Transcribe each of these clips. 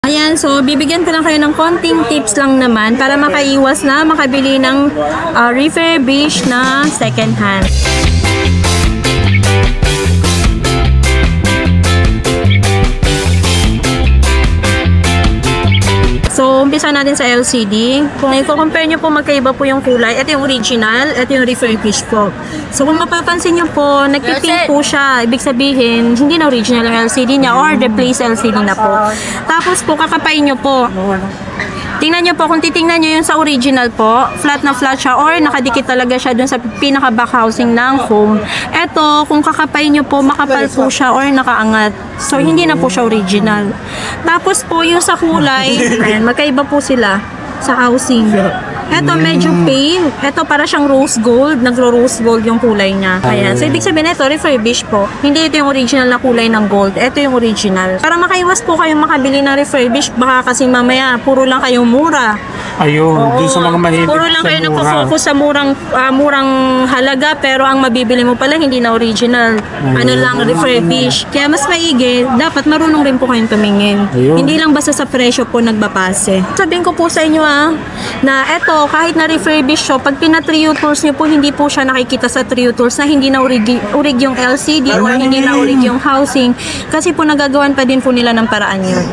Ayan, so bibigyan ko lang kayo ng konting tips lang naman para makaiwas na makabili ng refurbished na second hand. So, umpisa natin sa LCD. Kung i-compare nyo po, magkaiba po yung kulay. Ito yung original, ito yung refurbished po. So, kung mapapansin nyo po, nagpipink po siya. Ibig sabihin, hindi na original yung LCD niya or replace LCD na po. Tapos po, kakapain nyo po. Tingnan nyo po, kung titingnan nyo yung sa original po, flat na flat siya or nakadikit talaga siya dun sa pinaka-back housing ng foam. Ito, kung kakapain nyo po, makapal po siya or nakaangat. So, hindi na po siya original. Tapos po, yung sa kulay, ayan, magkaiba po sila sa housing. Ito medyo pale. Ito para siyang rose gold. Nagro-rose gold yung kulay niya. Ayan. So, ibig sabihin ito, refurbished po. Hindi ito yung original na kulay ng gold. Ito yung original. Para makaiwas po kayong makabili ng refurbished, baka kasi mamaya, puro lang kayong mura. Ayun, dun sa mga mahilig puro lang kayo nagpo-focus sa murang halaga, pero ang mabibili mo pala hindi na original. Ano lang, refurbished. Kaya mas maigi, dapat marunong rin po kayong tumingin. Hindi lang basta sa presyo po nagbabase. Sabihin ko po sa inyo na eto, kahit na refurbished siya, pag pina-trio tools nyo po, hindi po siya nakikita sa trio tools na hindi na urig yung LCD or hindi na urig yung housing. Kasi po nagagawan pa din po nila ng paraan yun.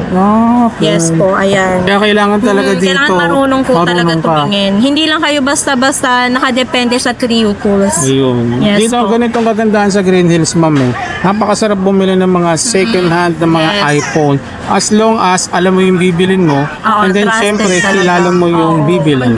Okay. Yes po, ayan. Kaya kailangan talaga dito. Kailangan marunong po talaga tumingin. Hindi lang kayo basta-basta nakadepende sa trio tools. Ayun. Yes Dito po. ganitong kagandahan sa Green Hills, ma'am. Napakasarap bumili ng mga second hand na mga iPhone. As long as alam mo yung bibilin mo, and then syempre kilala mo yung bibilhan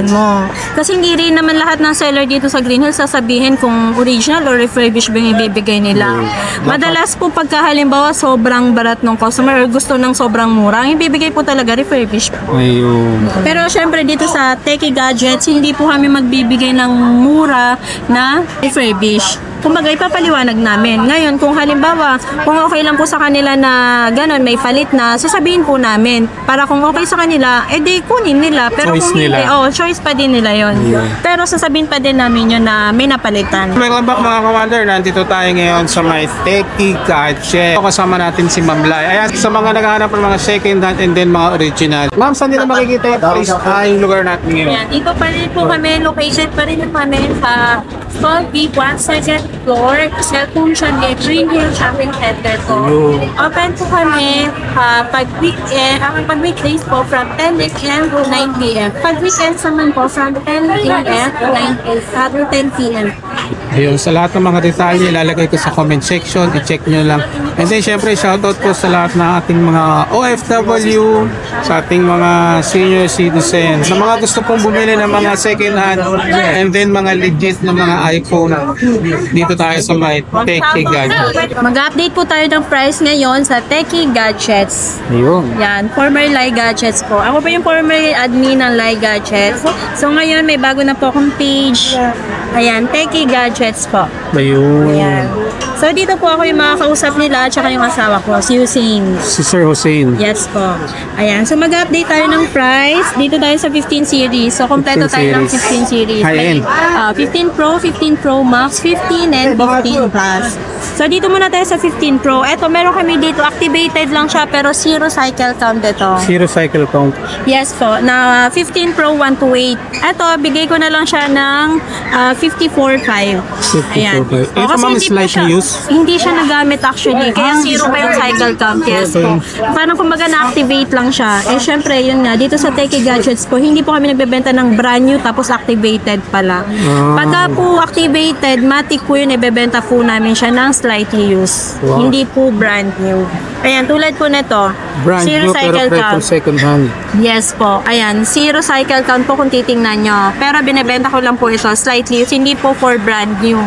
mo. Kasi hindi rin naman lahat ng seller dito sa Green Hills sasabihin kung original or refurbished ba yung ibibigay nila. Madalas po pagka halimbawa sobrang barat ng customer or gusto ng sobrang mura, ang ibibigay po talaga refurbished. Ayun. Pero syempre dito sa Techie Gadgets, hindi po kami magbibigay ng mura na refurbished. Kumbaga ipapaliwanag namin. Ngayon, kung halimbawa, kung okay lang po sa kanila na gano'n, may palit na, sasabihin po namin. Para kung okay sa kanila, edi kunin nila. Pero Choice kung hindi, nila. choice pa din nila yon. Pero sasabihin pa din namin yun na may napalitan. Welcome back mga commander. Nandito tayo ngayon sa may Techie Gadget. Kasama natin si Ma'am Lai. Ayan, sa mga naghahanap ng mga second hand and then mga original. Ma'am, saan nila makikita yung lugar natin ngayon? Ayan, dito pa rin po kami, location pa rin kami sa Stall B, 1 second floor, cellphone siya ni Green Hill Shopping Center po. Open po kami pag weekdays po from 10 a.m. to 9 p.m. Pag weekends naman po from 10 a.m. to 10 p.m. Ayun, sa lahat ng mga detalye, ilalagay ko sa comment section. I-check nyo lang. And then, syempre, shoutout po sa lahat ng ating mga OFW, sa ating mga senior citizens, sa mga gusto pong bumili ng mga second hand, and then mga legit na mga iPhone. Dito tayo sa may Techie Gadgets. Mag-update po tayo ng price ngayon sa Techie Gadgets. Ayun. Yan, former Lai Gadgets po. Ako po yung former admin ng Lai Gadgets. So ngayon may bago na po akong page. Ayan, Techie Gadgets po. Ayun. Ayan. So dito po ako yung makakausap nila at saka yung asawa ko, si Hussein. Si Sir Hussein. Yes po. Ayan, so mag-update tayo ng price. Dito tayo sa 15 series. So kompleto 15 tayo ng series. 15 series. High-end. 15 Pro, 15 Pro Max, 15 and 15 Plus. So dito muna tayo sa 15 Pro. Eto, meron kami dito, activated lang siya pero zero cycle count ito. Zero cycle count. Yes po, na 15 Pro 128. Eto, bigay ko na lang siya ng 54.5. Ayan. 54.5. O, Ito, kasi ma'am, hindi is po light siya- use? Hindi siya nagamit actually. Kaya zero pa yung cycle count. Yes po. Parang kumbaga na-activate lang siya. Eh syempre, yun nga, dito sa Techie Gadgets po, hindi po kami nagbebenta ng brand new tapos activated pala. Pagka po activated, matic po yun, ibebenta po namin siya ng slightly used. Wow. Hindi po brand new. Ayan, tulad po nito. Brand zero new pero cycle presyo count. second hand. Yes po. Ayan, zero cycle count po kung titingnan nyo. Pero binibenta ko lang po ito, slightly used, hindi po for brand new.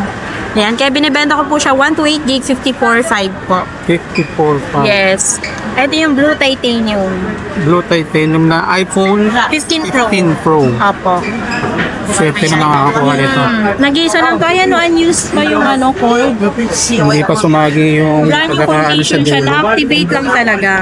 Ayan, kaya binibenta ko po siya 128 gig 54.5 po. 54 Yes. Ito yung Blue Titanium. Blue Titanium na iPhone 15 Pro. 15 Pro. Apo. Swerte na makakakuha nito. Nag-iisa lang to. Ayan, unused pa yung cord. Hindi pa sumagi yung Brand new pagkakaano siya condition siya. din. Na-activate lang talaga.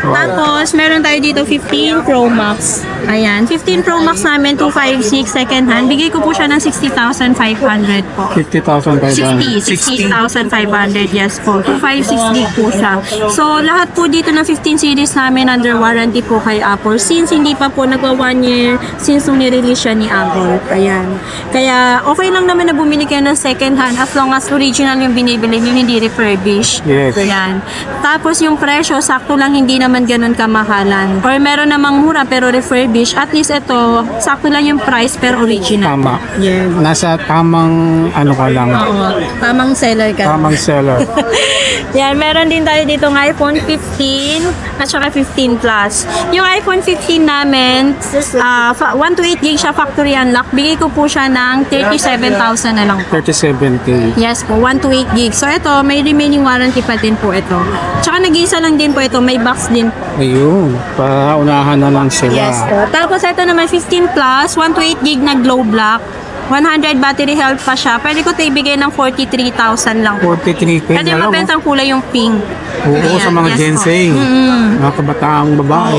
Tapos, meron tayo dito 15 Pro Max. Ayan. 15 Pro Max namin, 256 second hand. Bigay ko po siya ng 60,500 po. 50,500. 60,500, yes po. 256 gig po siya. So, lahat po dito ng 15 series namin under warranty po kay Apple. Since hindi pa po nagwa 1 year since nung nirelease siya ni Apple. Ayan. Kaya, okay lang naman na bumili kayo ng second hand as long as original yung binibili nyo, hindi refurbished. Yes. Ayan. Tapos yung presyo, sakto lang, hindi naman ganun kamahalan. Or meron namang mura pero refurbished. At least ito, sakto lang yung price pero original. Tama. Yes. Nasa tamang ano ka lang. Oo. Tamang seller ka. Tamang seller. Yan, meron din tayo dito ng iPhone 15 at saka 15 Plus. Yung iPhone 15 namin, 1 to 8 gig siya factory unlock. Bigay ko po siya ng 37,000 na lang po. 37K. Yes po, 1 to 8 gig. So ito, may remaining warranty pa din po ito. Tsaka nag-iisa lang din po ito, may box din. Ayun. Paunahan na lang sila. Yes po. Tapos ito naman 15 Plus, 1 to 8 gig na glow black. 100 battery health pa siya. Pwede ko ito ibigay ng 43,000 lang po. 43K Pwede na lang. mabentang kulay yung pink. Oo, sa mga Yes Gen po. Z. Mga kabataang babae.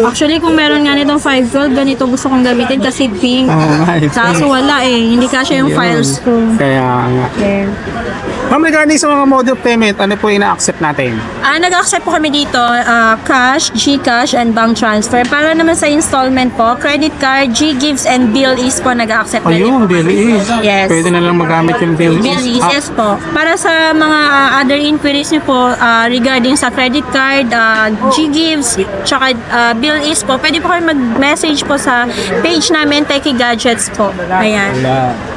Actually, kung meron nga nitong 512, ganito gusto kong gamitin kasi pink. Oo nga. Kaso wala eh. Hindi kasya yung Yun. files ko. Kaya nga. Okay. Ma'am, regarding sa mga mode of payment, ano po ina-accept natin? Nag-accept po kami dito, cash, GCash, and bank transfer. Para naman sa installment po, credit card, G-Gifts, and Bill Ease po nag-accept na din Ayun, po. Bill Ease. Yes. Pwede na lang magamit yung Bill Bill Ease. Ease, yes po. Para sa mga other inquiries niyo po regarding sa credit card, G-Gifts, tsaka Bill Ease po, pwede po kayo mag-message po sa page namin, Techie Gadgets po. Ayan.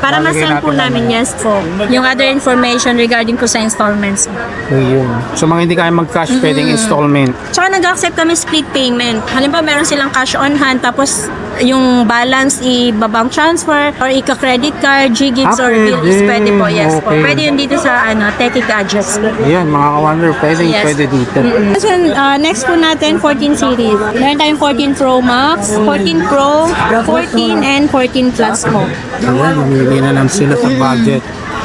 Para Lalagay ma-send po natin namin, yes po, yung other information regarding po sa installments. Ayun. So mga hindi kaya mag-cash, pwedeng installment. Tsaka nag-accept kami split payment. Halimbawa, meron silang cash on hand, tapos yung balance i-bank transfer or ika-credit card, G-Gifts or Pwede. Bill Ease, pwede po, yes po. Okay. Pwede yun dito sa Techie Gadgets. Ayan, mga ka-wonder, pwede, Yes. pwede dito. So, next po natin, 14 series. Meron tayong 14 Pro Max, 14 Pro, 14, and 14 Plus po. Ayan, namili na lang sila sa budget.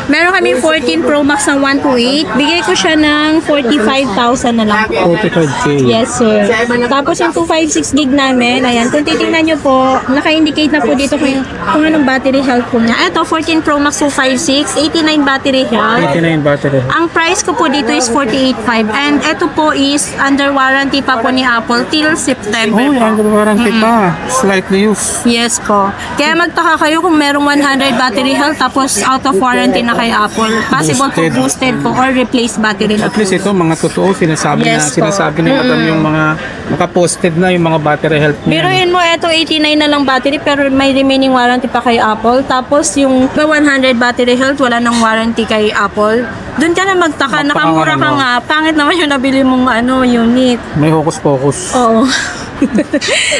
Meron kami 14 Pro Max ng 1 to 8. Bigay ko siya ng 45,000 na lang po. 45K. Yes, sir. Tapos yung 256 gig namin, ayan, kung titingnan nyo po, naka-indicate na po dito kung anong battery health po niya. Ito, 14 Pro Max 256, 89 battery health. 89 battery. Ang price ko po dito is 48,500 and ito po is under warranty pa po ni Apple till September Oh, po. yan, warranty pa. Slightly used. Yes po. Kaya magtaka kayo kung merong 100 battery health tapos out of warranty na kay Apple. Possible po Boosted. boosted po or replace battery na At po. least ito, mga totoo, sinasabi Yes po. ni Madam yung mga naka-posted na yung mga battery health niya. Biruin mo, ito 89 na lang battery pero may remaining warranty pa kay Apple. Tapos yung 100 battery health, wala nang warranty kay Apple. Doon ka na magtaka, nakamura ka nga. Pangit naman yung nabili mong unit. May hocus-pocus. Oo.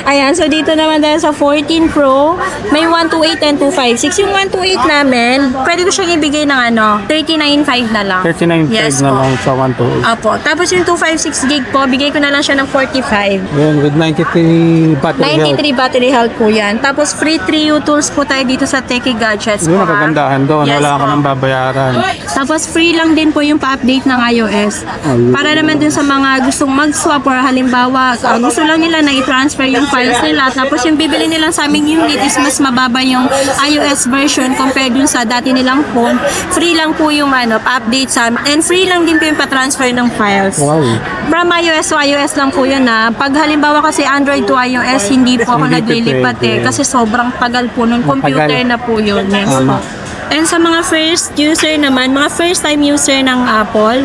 Ayan, so dito naman dahil sa 14 Pro, may 128 and 256. Yung 128 namin, pwede ko siyang ibigay ng 39.5 na lang. 39.5 Yes na po. lang sa 128. Apo. Tapos yung 256 gig po, bigay ko na lang siya ng 45. Ayan, with 93 battery health. 93 battery health po yan. Tapos free 3U tools po tayo dito sa Techie Gadgets Yun, po. ha? nakagandahan doon. Yes Wala ka po. nang babayaran. Tapos free lang din po yung pa-update ng iOS. Ayun. Para naman din sa mga gustong mag-swap or halimbawa, gusto lang nila na i-transfer yung files nila. Tapos yung bibili nilang sa aming unit is mas mababa yung iOS version compared dun sa dati nilang phone. Free lang po yung pa-update sa amin. And free lang din po yung pa-transfer ng files. Wow. From iOS to iOS lang po yun na. Pag halimbawa kasi Android to iOS, hindi po ako Hindi naglilipat pwede. Kasi sobrang tagal po nun. Computer Matagal. na po yun. Yes Tama. po. And sa mga first user naman, mga first time user ng Apple,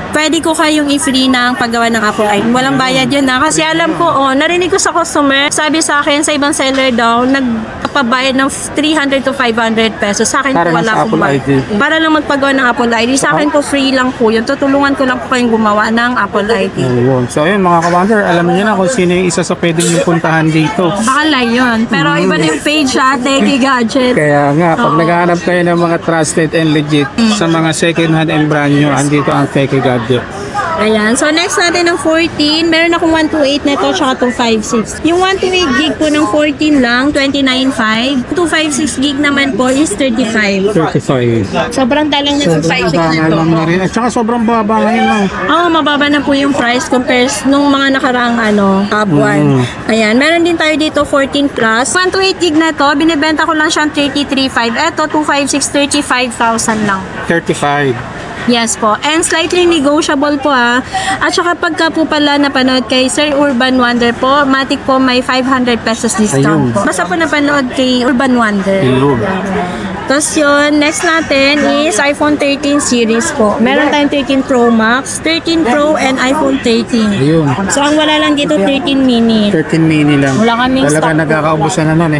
pwede ko kayong i-free ng paggawa ng Apple ID. Walang bayad yun na. Kasi alam ko, narinig ko sa customer, sabi sa akin, sa ibang seller daw, nagpapabayad ng 300 to 500 pesos. Sa akin Para po lang wala sa akong Apple bayad. ID. Para lang magpagawa ng Apple ID. Sa akin po free lang po yun. Tutulungan ko lang po kayong gumawa ng Apple ID. Ayun. So ayun, mga ka-wonder, alam niyo na kung sino yung isa sa pwedeng yung puntahan dito. Bakala yun. Pero iba na yung page ha, Techie Gadget. Kaya nga, pag Oo. naghahanap kayo ng mga trusted and legit sa mga second hand and brand new, andito ang Techie Gadget. Ayan. So, next natin ng 14. Meron akong 128 na ito, tsaka 256. Yung 128 gig po ng 14 lang, 29.5. 256 gig naman po is 35. 35. Sobrang dalang na 256 na ito. At saka sobrang baba ngayon lang. Oo, mababa na po yung price compared nung mga nakaraang buwan. Ayan. Meron din tayo dito 14 plus. 128 gig na to, binibenta ko lang siyang 33.5. Ito, 256, 35,000 lang. 35. Yes po. And slightly negotiable po At saka pagka po pala napanood kay Sir Urban Wonder po, matik po may 500 pesos discount po. Basta po napanood kay Urban Wonder. Ayun. Tapos yun, next natin is iPhone 13 series po. Meron tayong 13 Pro Max, 13 Pro, and iPhone 13. Ayun. So, ang wala lang dito, 13 mini. 13 mini lang. Wala kaming Talaga stock. nagkakaubusan na nun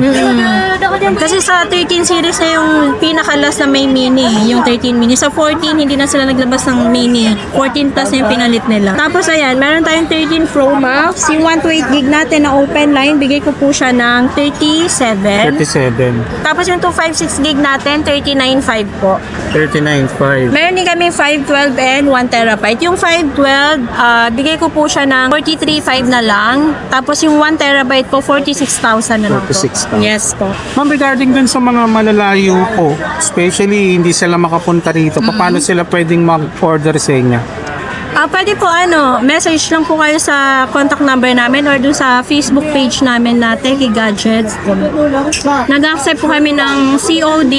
Kasi sa 13 series na yung pinakalas na may mini, yung 13 mini. Sa 14, hindi na sila naglabas ng mini. 14 plus na yung pinalit nila. Tapos ayan, meron tayong 13 Pro Max. Yung 128 gig natin na open line, bigay ko po siya ng 37. 37. Tapos yung 256 gig natin, 39.5 po. 39.5. Meron din kami 512 and 1 terabyte. Yung 512, bigay ko po siya ng 43.5 na lang. Tapos yung 1 terabyte po, 46,000 na lang po. 46,000. Yes po. Ma'am, regarding dun sa mga malalayo po, especially hindi sila makapunta rito, paano sila pwedeng mag-order sa inyo? Pwede po message lang po kayo sa contact number namin or dun sa Facebook page namin na Techie Gadgets. Nag-accept po kami ng COD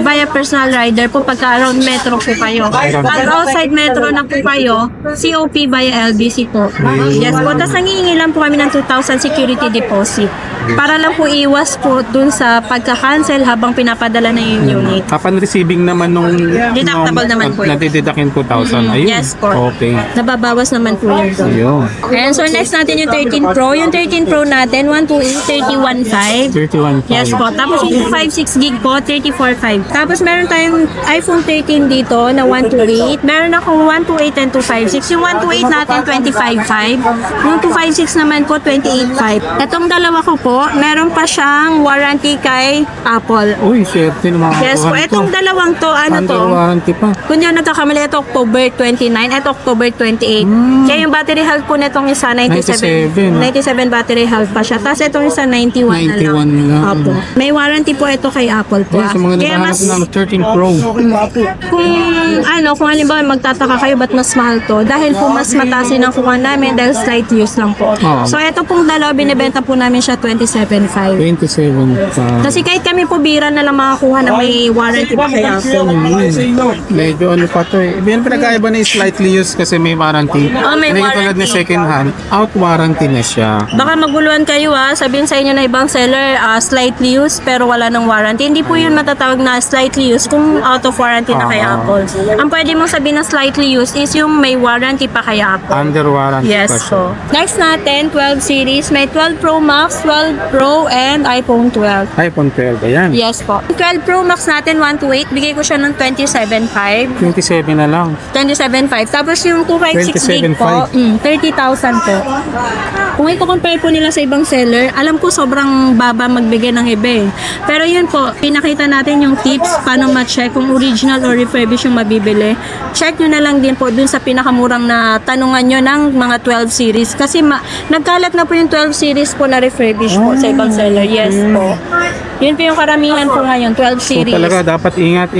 via personal rider po pagka around metro po kayo. Pag outside metro na po kayo, COP via LBC po. Yes po. Tapos nangihingi lang po kami ng 2,000 security deposit. Para lang po iwas po dun sa pagka-cancel habang pinapadala na yung unit. Upon receiving naman nung Deductible naman po yun. nadideductin po 1,000. Ayun. Yes po. Okay. Nababawas naman po yun doon. Ayun. And so next natin yung 13 Pro. Yung 13 Pro natin, 128, 31.5. 31.5. Yes po. Tapos yung 256 gig po, 34.5. Tapos meron tayong iPhone 13 dito na 128. Meron akong 128 and 256. Yung 128 natin, 25.5. Yung 256 naman po, 28.5. Itong dalawa ko po, meron pa siyang warranty kay Apple. Uy, swerte naman. Yes po. Itong dalawang to, Under warranty pa. kung yun nagkakamali, ito October 29, ito October 28. Kaya yung battery health po nitong isa, 97 battery health pa siya. Tapos itong isa, 91 na lang. 91 lang. Opo. May warranty po ito kay Apple po. Ayun, sa mga Kaya naghahanap ng 13 Pro. kung halimbawa magtataka kayo ba't mas mahal to, dahil po mas mataas din ang kuha namin dahil slight use lang po. So ito pong dalawa, binibenta po namin siya 27.5. 27 pa. Kasi kahit kami po bira na lang makakuha na may warranty pa kay Apple. Medyo ano pa to eh. Yan pinagkaiba na yung slightly used kasi may warranty. May Hindi tulad warranty. na second hand, out warranty na siya. Baka maguluhan kayo sabihin sa inyo na ibang seller slightly used pero wala ng warranty. Hindi po yun matatawag na slightly used kung out of warranty na kay Apple. Ang pwede mong sabihin na slightly used is yung may warranty pa kay Apple. Under warranty Yes pa siya. po. Next natin, 12 series. May 12 Pro Max, 12 Pro, and iPhone 12. iPhone 12, ayan. Yes po. 12 Pro Max natin, 128. Bigay ko siya ng 27.5. 27 na lang. 27.5. Tapos yung 256 gig po, 30,000 po. Kung i-compare po nila sa ibang seller, alam ko sobrang baba magbigay ng iba eh. Pero yun po, pinakita natin yung tips paano ma-check kung original or refurbished yung mabibili. Check nyo na lang din po dun sa pinakamurang na tanungan nyo ng mga 12 series. Kasi nagkalat na po yung 12 series po na refurbished po sa ibang seller. Yes po. Yun po yung karamihan po ngayon, 12 So series. talaga dapat ingat,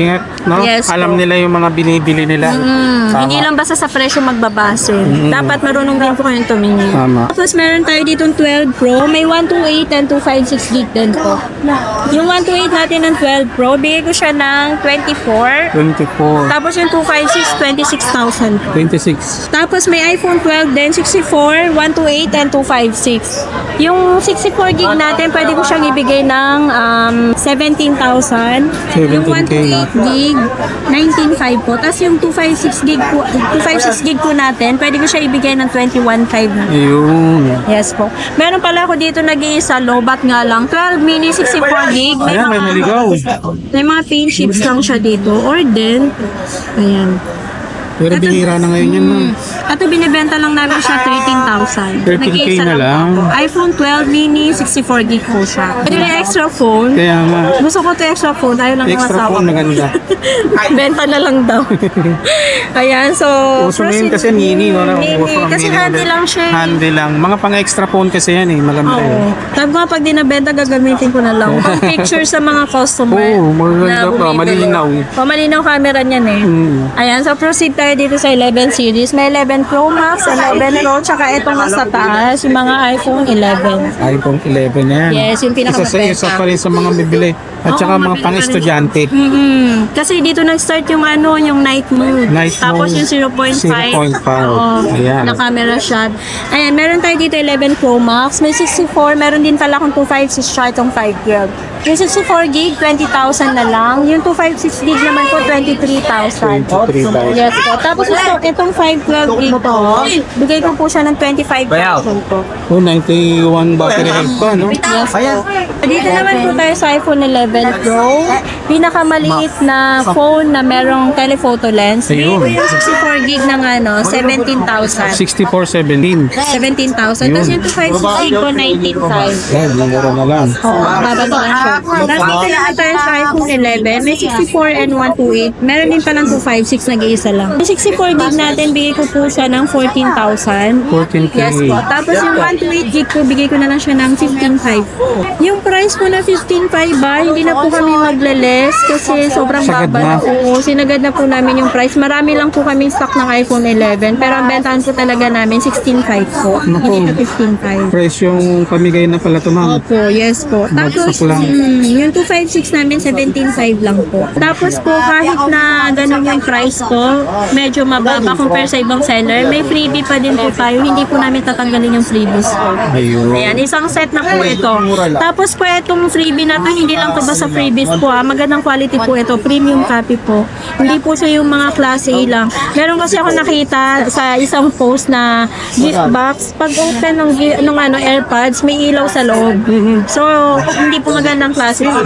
no? Yes Alam po. nila yung mga binibili nila. Tama. Hindi lang basta sa presyo magbabase. Dapat marunong din po kayong tumingin. Tama. Tapos meron tayo dito 12 Pro. May 128 and 256 gig din po. Yung 128 natin ng 12 Pro, bigay ko siya ng 24. 24. Tapos yung 256, 26,000 po. 26. Tapos may iPhone 12 din, 64, 128, and 256. Yung 64 gig natin, pwede ko siyang ibigay ng 17,000. Yung 128 gig, 19,500 po. Tapos yung 256 gig po, 256 gig po natin, pwede ko siya ibigay ng 21,500 na. Ayun. Yes po. Meron pala ako dito nag-iisa, lobat nga lang. 12 mini, 64 gig. Ayan, may naligaw. May mga paint chips lang siya dito. Or din, ayan. Pero bihira na ngayon yan, ma'am. Ito binibenta lang namin siya 13,000. 13K Nag-iisa na lang. po. iPhone 12 mini, 64 gig po siya. Pwede yung extra phone. Kaya nga, Gusto ko ito extra phone, ayaw lang ng extra asawa. phone maganda. Benta na lang daw. Ayan, so... Uso ngayon kasi mini, wala. Mini, kasi handy lang siya. Handy lang. Mga pang extra phone kasi yan eh, maganda Oo. eh. Sabi ko nga, pag dinabenta, gagamitin ko na lang. Pang picture sa mga customer. Oo, maganda na pa, bumibili. malinaw. Malinaw camera niyan eh. Ayan, so proceed tayo dito sa 11 series. May 11 Pro Max, 11 Pro, tsaka itong nasa taas, yung mga iPhone 11. iPhone 11 yan. Yes, yung pinakamabenta. Isa pa rin sa mga bibili. At saka mga pang estudyante. Kasi dito nag-start yung yung night mode. Night Tapos mode, yung 0.5. 0.5. Oo, Ayan. na camera shot. Ayan, meron tayo dito 11 Pro Max. May 64. Meron din pala akong 256 siya itong 512. Yung 64 gig, 20,000 na lang. Yung 256 gig naman po, 23,000. 23,000. Yes po. Tapos itong 512 gig po, bigay ko po siya ng 25,000 po. Oh, 91 battery health pa, no? Yes po. Dito naman po tayo sa iPhone 11 Pro. Pinakamaliit na phone na merong telephoto lens. Ayun. Dito yung 64 gig ng 17,000. 6417. 17,000. Tapos yung 256 gig ko, 19,000. Yan, mura na lang. Oo, bababa lang siya. Tapos dito na tayo sa iPhone 11. May 64 and 128. Meron din palang 256, nag-iisa lang. Yung 64 gig natin, bigay ko po siya ng 14,000. 14K. Yes po. Tapos yung 128 gig ko, bigay ko na lang siya ng 15,500. Yung price ko na 15,500 ba, hindi na po kami magle-less kasi sobrang Sagad baba. na. Oo, sinagad na po namin yung price. Marami lang po kami stock ng iPhone 11. Pero ang bentahan po talaga namin 16,500 po. Naku. Hindi na 15,500. Presyong pamigay na pala ito, ma'am. Opo, yes po. Tapos, Bagsak lang. yung 256 namin, 17.5 lang po. Tapos po, kahit na ganun yung price ko, medyo mababa compare sa ibang seller, may freebie pa din po tayo. Hindi po namin tatanggalin yung freebies po. Ayun. Ayan, isang set na po ito. Tapos po, itong freebie na to, hindi lang to basta freebies po. Magandang quality po ito. Premium copy po. Hindi po siya yung mga class A lang. Meron kasi ako nakita sa isang post na gift box. Pag open ng AirPods, may ilaw sa loob. So, hindi po magandang klase po.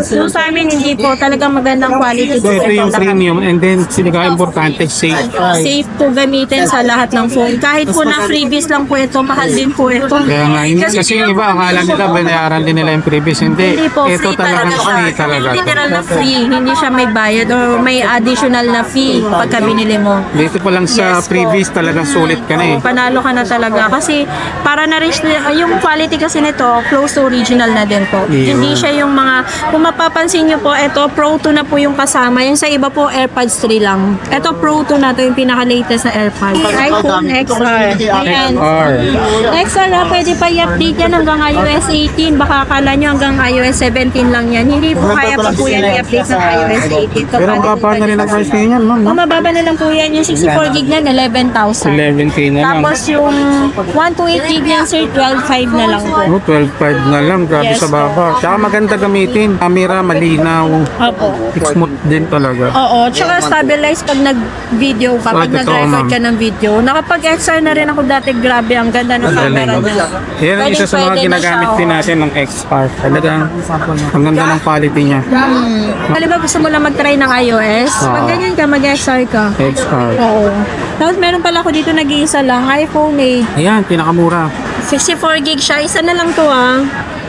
So, sa amin, hindi po. Talagang magandang quality po. So, ito yung premium and then pinaka-importante, safe. Safe po gamitin sa lahat ng phone. Kahit po na freebies lang po ito, mahal din po ito. Kaya nga, hindi, kasi yung iba, akala nila, binayaran din nila yung previous. Hindi, Hindi po, ito free talagang talaga free siya. talaga. Literal na free. Hindi siya may bayad or may additional na fee pagka binili mo. Dito pa lang sa Yes po. previous, talagang sulit ka na eh. Panalo ka na talaga. Kasi para na rin yung quality kasi nito, close to original na din po. Yun. Hindi siya yung mga, kung mapapansin nyo po, ito Pro 2 na po yung kasama. Yung sa iba po, AirPods 3 lang. Ito Pro 2 na to yung pinaka-latest na AirPods. iPhone XR. Ayan. XR. XR na, pwede pa i-update yan hanggang iOS 18. Baka akala nyo hanggang iOS 17 lang yan. Hindi po kaya pa po yan i-update ng iOS 18. Pero ang baba na rin ang price niya yan, ma'am. Kung mababa na lang po yan, yung 64 gig na 11,000. 11K na lang. Tapos yung 128 gig yan sir, 12,500 na lang po. Oh, 12.5 na lang. Grabe Yes sa baba. Tsaka maganda gamitin. Camera, malinaw. Opo. Smooth din talaga. Oo, tsaka stabilize pag nag-video ka, pag totoo, nag-record ma'am. ka ng video. Nakapag-XR na rin ako dati, grabe, ang ganda ng camera niya. Yan ang isa sa mga Pwede na ginagamit siya, din natin ng XR. Talagang ang ganda ng quality niya. Halimbawa gusto mo lang mag-try ng iOS, pag ganyan ka, mag-XR ka. XR. Oo. Tapos meron pala ako dito nag-iisa lang, iPhone 8. Ayan, pinakamura. 64 gig siya, isa na lang to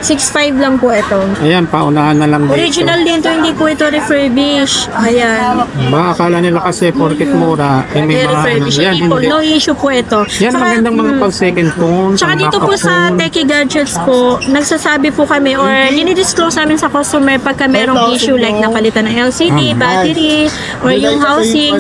6.5 lang po ito. Ayan, paunahan na lang dito. Original din to, hindi po ito refurbish. Ayan. Ba, akala nila kasi porket mura, eh may mga ano. Refurbish. Yan, Hindi po, hindi. no issue po ito. Yan, magandang mga pang second phone. Tsaka pang dito po backup sa phone. Techie Gadgets po, nagsasabi po kami or dinidisclose namin sa customer pagka merong issue like napalitan ng LCD, battery, or yung housing.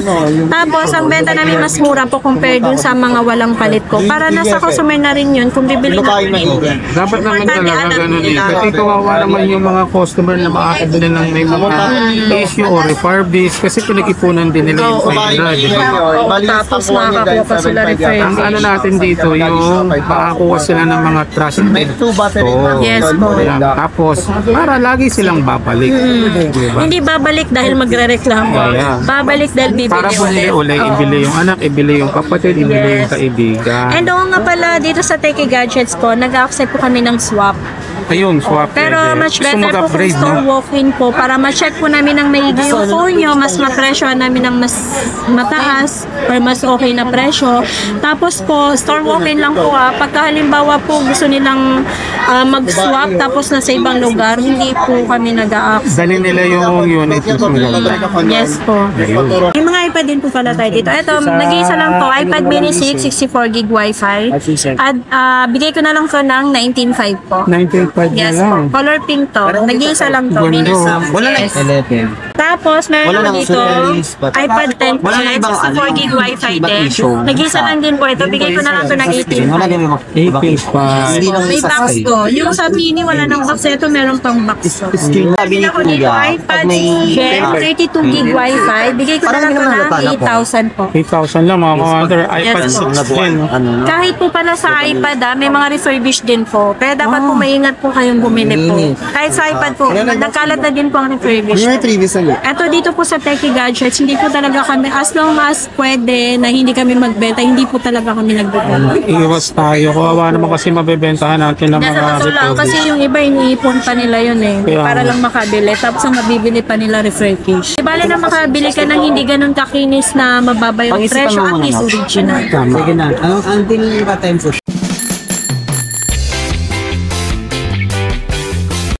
Tapos, ang benta namin mas mura po compare dun sa mga walang palit po. Para nasa customer na rin yun kung bibili na po. Dapat naman Importante, talaga alam ganun eh. nila. Kasi kawawa naman yung mga customer na makakabili ng may mga issue or refurbish kasi pinag-ipunan din nila yung pera, di ba? Oo, tapos makakakuha pa sila Ang refurbish. ano natin dito, yung makakuha sila ng mga trusted store. Yes po. Ayan. Tapos, para lagi silang babalik. Di ba? Hindi babalik dahil magre-reklamo. Yeah. Babalik dahil bibili Para bumili ulit, ibili yung anak, ibili yung kapatid, ibili yung kaibigan. And oo nga pala, dito sa Techie Gadgets po, nag-accept po kami ng swap. Ayun, swap. Pero pwede. much Gusto better po kung mag-upgrade, store no? walk-in po para ma-check po namin ng maigi yung phone nyo, mas ma-presyo namin ng mas mataas or mas okay na presyo. Tapos po, store walk-in lang po pagka halimbawa po gusto nilang mag-swap tapos nasa ibang lugar, hindi po kami nag-a-access. Dali nila yung unit mismo. Yes po. May mga iPad din po pala tayo dito. Ito, nag-iisa lang po. iPad mini 6, 64 gig Wi-Fi. At bigay ko na lang to ng 19.5 po. 19.5 na Yes lang. po. Color pink to. Nag-iisa lang to. Ganda. Mini Wala na Yes. 11. Tapos, meron Wala ako nang dito, series, but- iPad 10 po. Wala na ibang 64 gig Wi-Fi iba't din. issue. Nag-iisa lang din po ito. Bigay ko na lang to ng 18. Wala din yung ibang pa. Hindi lang May sa box side. ko. Yung sa mini, wala nang box. Ito, meron pang box. Sabi ni Ako dito, Kuya, iPad pag may... Gen 32 gig Wi-Fi. Bigay ko na Parang lang to hindi naman ng halata na po. 8,000 po. 8,000 lang mga commander. iPad Yes, 6 po. din. Ano na? Kahit po pala sa iPad, may mga refurbished din po. Kaya dapat po maingat po kayong bumili po. Kahit sa iPad po, nagkalat na din po ang refurbished. previous na Ito dito po sa Techie Gadgets, hindi po talaga kami, as long as pwede na hindi kami magbenta, hindi po talaga kami nagbebenta. Iwas tayo. Kawawa naman kasi mabebentahan natin ng Nasa mga totoo lang, kasi refurbished. yung iba iniipon pa nila yun Kaya para nga. lang makabili. Tapos ang mabibili pa nila refurbished. Di bale na makabili ka ng hindi ganun kakinis na mababa yung Pag-isipan presyo mo at muna, least no? original. Sige na. Until pa time